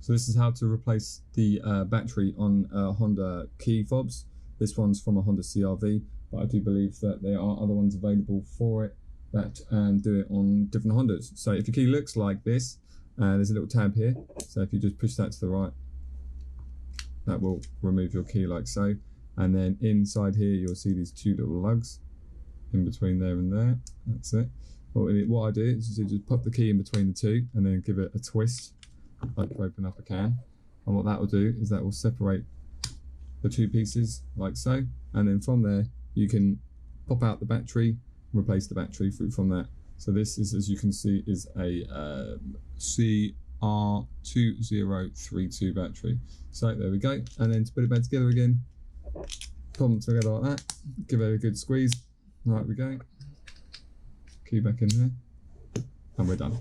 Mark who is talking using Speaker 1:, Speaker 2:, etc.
Speaker 1: So this is how to replace the battery on Honda key fobs. This one's from a Honda CR-V, but I do believe that there are other ones available for it that do it on different Hondas. So if your key looks like this, there's a little tab here. So if you just push that to the right, that will remove your key like so. And then inside here, you'll see these two little lugs in between there and there. That's it. What I do is just pop the key in between the two and then give it a twist, like you open up a can. And what that will do is that will separate the two pieces like so. And then from there, you can pop out the battery, replace the battery from that. So this is, as you can see, is a CR2032 battery. So there we go. And then to put it back together again, put them together like that, give it a good squeeze. Right, we go. Key back in there, and we're done.